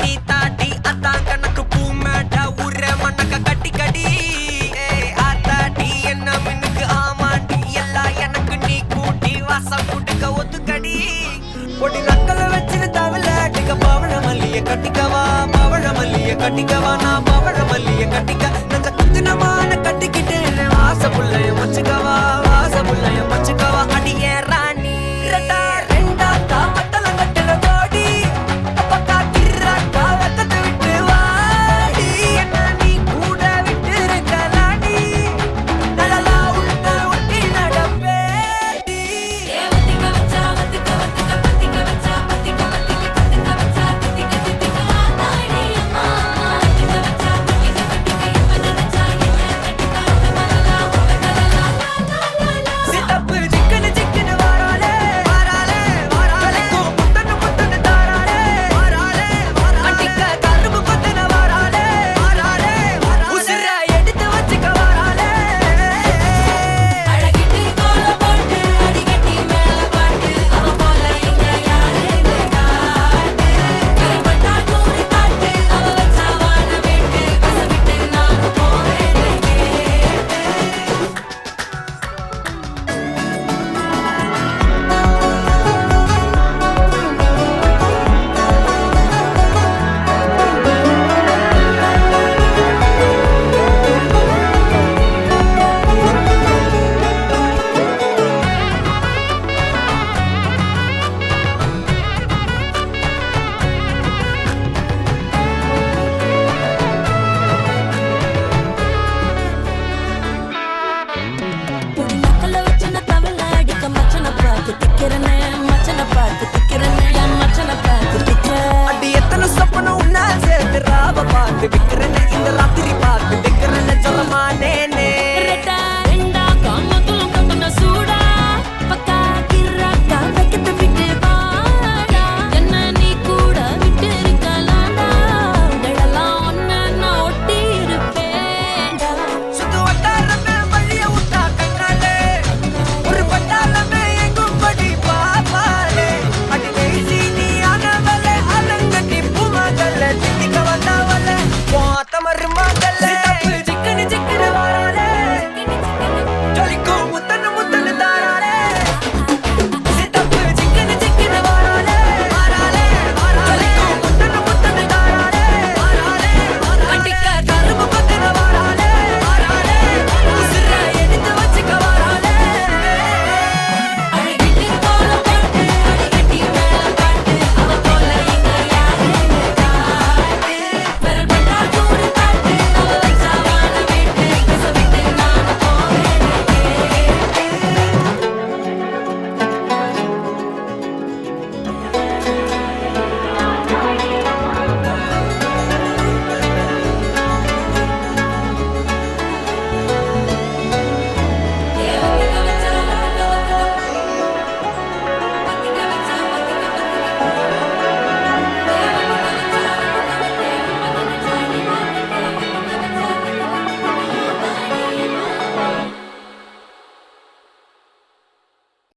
நீ தாட்டி அதான் கணக்கு பூ மேட்ட ஊர மண்ணக்க கட்டி கடி ஆத்தாட்டி என்ன மின்னுக்கு ஆமாண்டி எல்லாம் எனக்கு நீ கூட்டி வாசம் கூட்டுக்க ஒத்துக்கடி பொடி நக்கல வச்சிரு தவல அடிக்க பவழ மல்லிய கட்டிக்கவா பவழ மல்லிய கட்டிக்கவா நான் பவழ மல்லிய கட்டிக்க நஞ்ச குத்தினமான கட்டிக்கிட்டு வாச புள்ளைய மச்சுக்கவா வாச புள்ளைய மச்சுக்கவா அடியே ராணி ரெண்டா தாமத்தல கட்டல போடி அப்பக்கா கிராக்கா வெத்தத்தை விட்டு வாடி என்ன நீ கூட விட்டு இருக்கலாடி நலலா உள்ள ஒட்டி நடப்பேடி வத்திக்க வச்சா வத்திக்க வத்திக்க வத்திக்க வச்சா வத்திக்க வத்திக்க வத்திக்க வச்சா தித்திக்க தித்திக்க ஆத்தாடி அம்மா வத்திக்க வச்சா வத்திக்க வத்திக்க இப்ப நினைச்சா என்ன கட்டிக்க மலலா மலலா சித்தப்பு சிக்கன சிக்கன வாராலே வாராலே வாராலே முத்தன முத்தன தாராலே வாராலே வாராலே அடிக்க கரும்பு கொத்தன வாராலே வாராலே வாராலே உசிர எடுத்து வச்சுக்க வாராலே அழகிட்டு கோல போட்டு அடிக்கட்டி மேல பாட்டு அவ போல இங்க யாருன்னு காட்டு கைப்பட்டா நூறு காட்டு அவ வச்சா வாழ வேட்டு கசவிட்டு நானும் போவேன்னு கேட்டு பொடி நக்கல வச்சுன தவள அடிக்க மச்சன பார்த்து திக்கிறனே மச்சன பார்த்து திக்கிறனே என் மச்சன பார்த்து திக்க அடி எத்தனை சொப்பனம் உன்னா சேர்த்து ராவ பார்த்து விக்கிறனே